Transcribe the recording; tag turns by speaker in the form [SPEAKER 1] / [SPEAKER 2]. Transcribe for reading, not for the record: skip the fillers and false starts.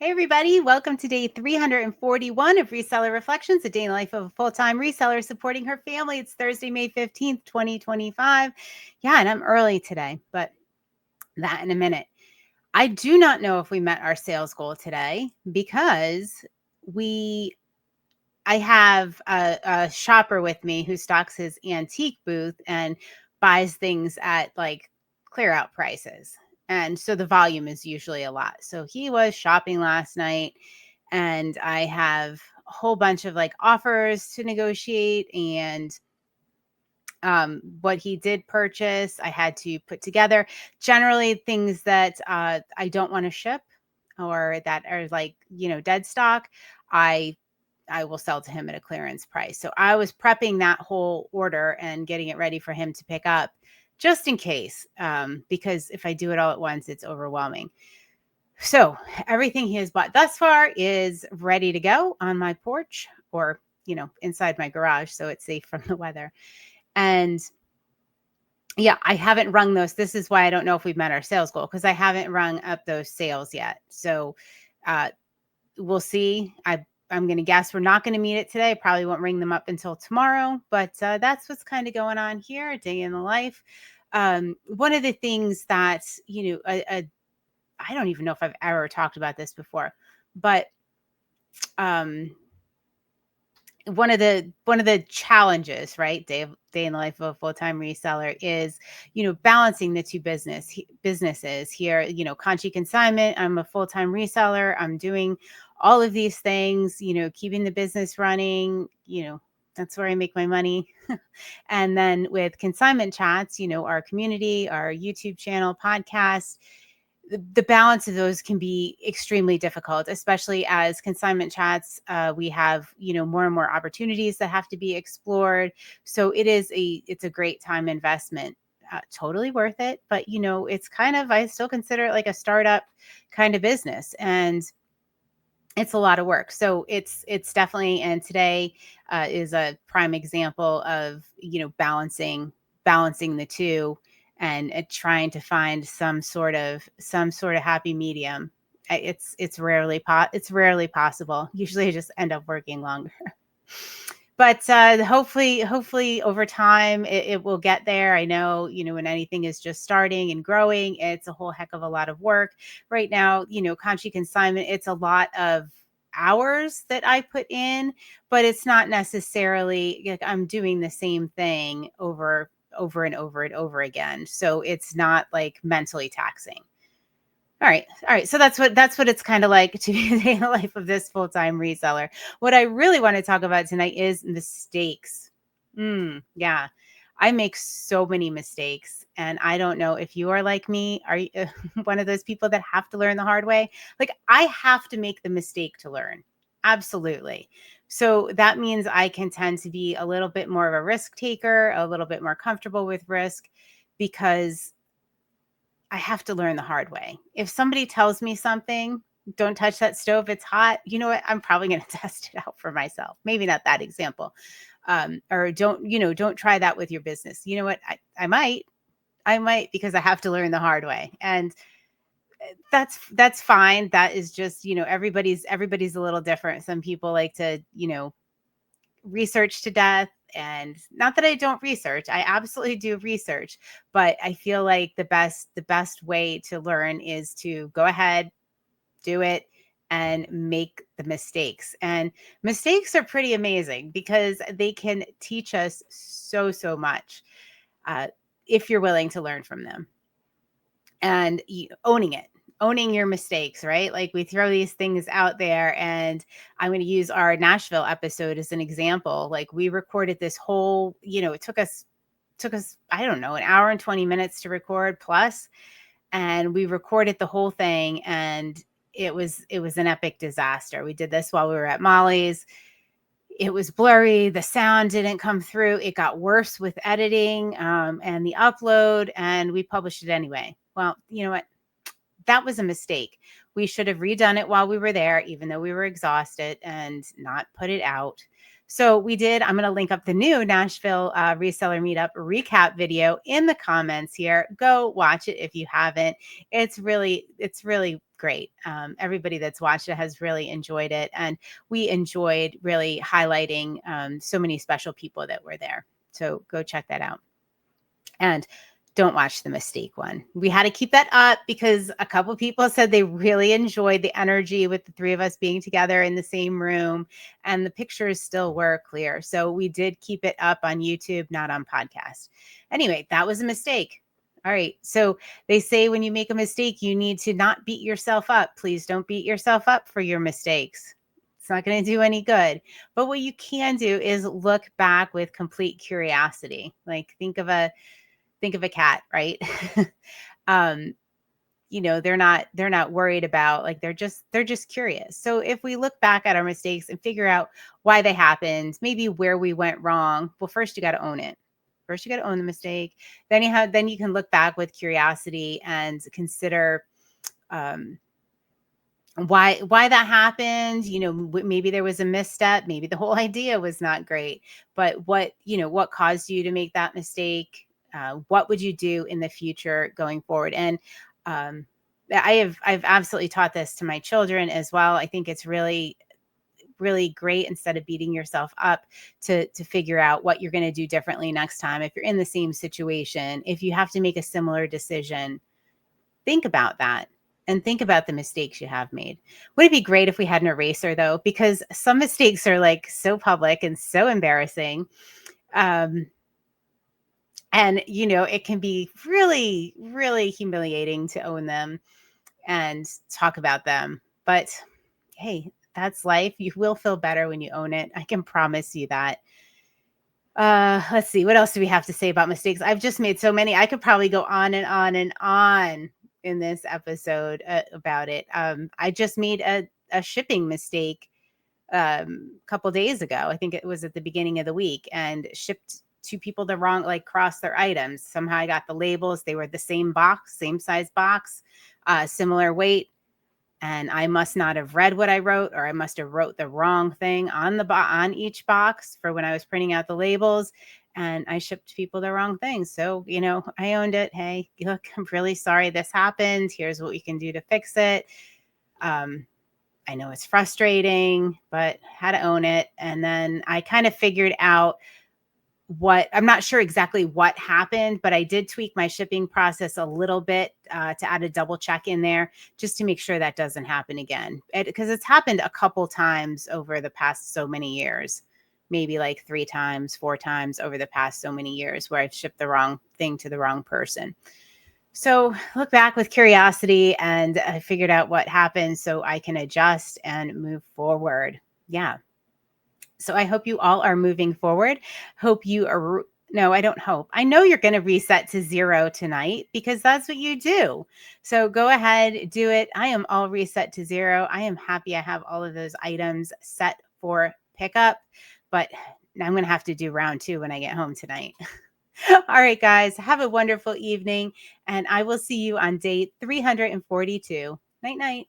[SPEAKER 1] Hey, everybody. Welcome to day 341 of Reseller Reflections, a day in the life of a full-time reseller supporting her family. It's Thursday, May 15th, 2025. Yeah, and I'm early today, but that in a minute. I do not know if we met our sales goal today because I have a shopper with me who stocks his antique booth and buys things at like clear out prices. And so the volume is usually a lot. So he was shopping last night and I have a whole bunch of like offers to negotiate and what he did purchase, I had to put together. Generally, things that I don't want to ship or that are like, dead stock, I I will sell to him at a clearance price. So I was prepping that whole order and getting it ready for him to pick up just in case, because if I do it all at once, it's overwhelming. So everything he has bought thus far is ready to go on my porch or, inside my garage. So it's safe from the weather. And yeah, I haven't rung those. This is why I don't know if we've met our sales goal because I haven't rung up those sales yet. So uh, we'll see. I'm going to guess we're not going to meet it today. I probably won't ring them up until tomorrow, but that's what's kind of going on here, a day in the life. One of the things that, I don't even know if I've ever talked about this before, but um, one of the challenges, right? Day in the life of a full-time reseller is, balancing the two businesses here, Conchi Consignment. I'm a full-time reseller. I'm doing all of these things, keeping the business running, that's where I make my money. And then with Consignment Chats, our community, our YouTube channel, podcast, the balance of those can be extremely difficult, especially as Consignment Chats. We have, more and more opportunities that have to be explored. So it's a great time investment. Totally worth it. But, it's I still consider it like a startup kind of business. And it's a lot of work. So it's definitely, and today is a prime example of, balancing the two and trying to find some sort of happy medium. It's rarely possible. Usually I just end up working longer. But hopefully over time it will get there. I know, when anything is just starting and growing, it's a whole heck of a lot of work. Right now, Conchi Consignment, it's a lot of hours that I put in, but it's not necessarily like I'm doing the same thing over and over and over again. So it's not like mentally taxing. All right. All right. So that's what it's kind of like to be in the life of this full-time reseller. What I really want to talk about tonight is mistakes. Yeah. I make so many mistakes and I don't know if you are like me. Are you one of those people that have to learn the hard way? Like I have to make the mistake to learn. Absolutely. So that means I can tend to be a little bit more of a risk taker, a little bit more comfortable with risk because I have to learn the hard way. If somebody tells me something, don't touch that stove, it's hot. You know what? I'm probably going to test it out for myself. Maybe not that example. Or don't try that with your business. You know what? I might because I have to learn the hard way. And that's fine. That is just, everybody's a little different. Some people like to, research to death. And not that I don't research, I absolutely do research, but I feel like the best way to learn is to go ahead, do it, and make the mistakes. And mistakes are pretty amazing because they can teach us so much, uh, if you're willing to learn from them and owning your mistakes, right? Like we throw these things out there, and I'm going to use our Nashville episode as an example. Like we recorded this whole, it took us, I don't know, an hour and 20 minutes to record plus, and we recorded the whole thing, and it was an epic disaster. We did this while we were at Molly's. It was blurry. The sound didn't come through. It got worse with editing, and the upload, and we published it anyway. Well, you know what? That was a mistake. We should have redone it while we were there, even though we were exhausted, and not put it out. So I'm going to link up the new Nashville reseller meetup recap video in the comments here. Go watch it if you haven't. It's really great. Everybody that's watched it has really enjoyed it. And we enjoyed really highlighting so many special people that were there. So go check that out. And don't watch the mistake one. We had to keep that up because a couple people said they really enjoyed the energy with the three of us being together in the same room, and the pictures still were clear. So we did keep it up on YouTube, not on podcast. Anyway, that was a mistake. All right. So they say when you make a mistake, you need to not beat yourself up. Please don't beat yourself up for your mistakes. It's not going to do any good. But what you can do is look back with complete curiosity. Like think of a cat, right? um, they're not worried about, like, they're just curious. So if we look back at our mistakes and figure out why they happened, maybe where we went wrong, well, first you got to own it. First you got to own the mistake. Then you can look back with curiosity and consider um, why that happened. Maybe there was a misstep, maybe the whole idea was not great, but what caused you to make that mistake? What would you do in the future going forward? And I've absolutely taught this to my children as well. I think it's really really great, instead of beating yourself up, to figure out what you're going to do differently next time. If you're in the same situation, if you have to make a similar decision, think about that and think about the mistakes you have made. Would it be great if we had an eraser, though? Because some mistakes are like so public and so embarrassing. Um, and, it can be really, really humiliating to own them and talk about them. But hey, that's life. You will feel better when you own it. I can promise you that. Let's see. What else do we have to say about mistakes? I've just made so many. I could probably go on and on and on in this episode about it. I just made a shipping mistake a couple days ago. I think it was at the beginning of the week, and shipped to people the wrong, like, crossed their items. Somehow I got the labels. They were the same box, same size box, similar weight. And I must not have read what I wrote, or I must have wrote the wrong thing on on each box for when I was printing out the labels, and I shipped people the wrong thing. So, I owned it. Hey, look, I'm really sorry this happened. Here's what we can do to fix it. I know it's frustrating, but had to own it. And then I kind of figured out I'm not sure exactly what happened, but I did tweak my shipping process a little bit to add a double check in there, just to make sure that doesn't happen again. Because it's happened a couple times over the past so many years, maybe like 3 times, 4 times over the past so many years, where I've shipped the wrong thing to the wrong person. So look back with curiosity, and I figured out what happened so I can adjust and move forward. Yeah. So I hope you all are moving forward. Hope you are. No, I don't hope. I know you're going to reset to 0 tonight, because that's what you do. So go ahead, do it. I am all reset to 0. I am happy I have all of those items set for pickup, but I'm going to have to do round 2 when I get home tonight. All right, guys, have a wonderful evening, and I will see you on day 342. Night, night.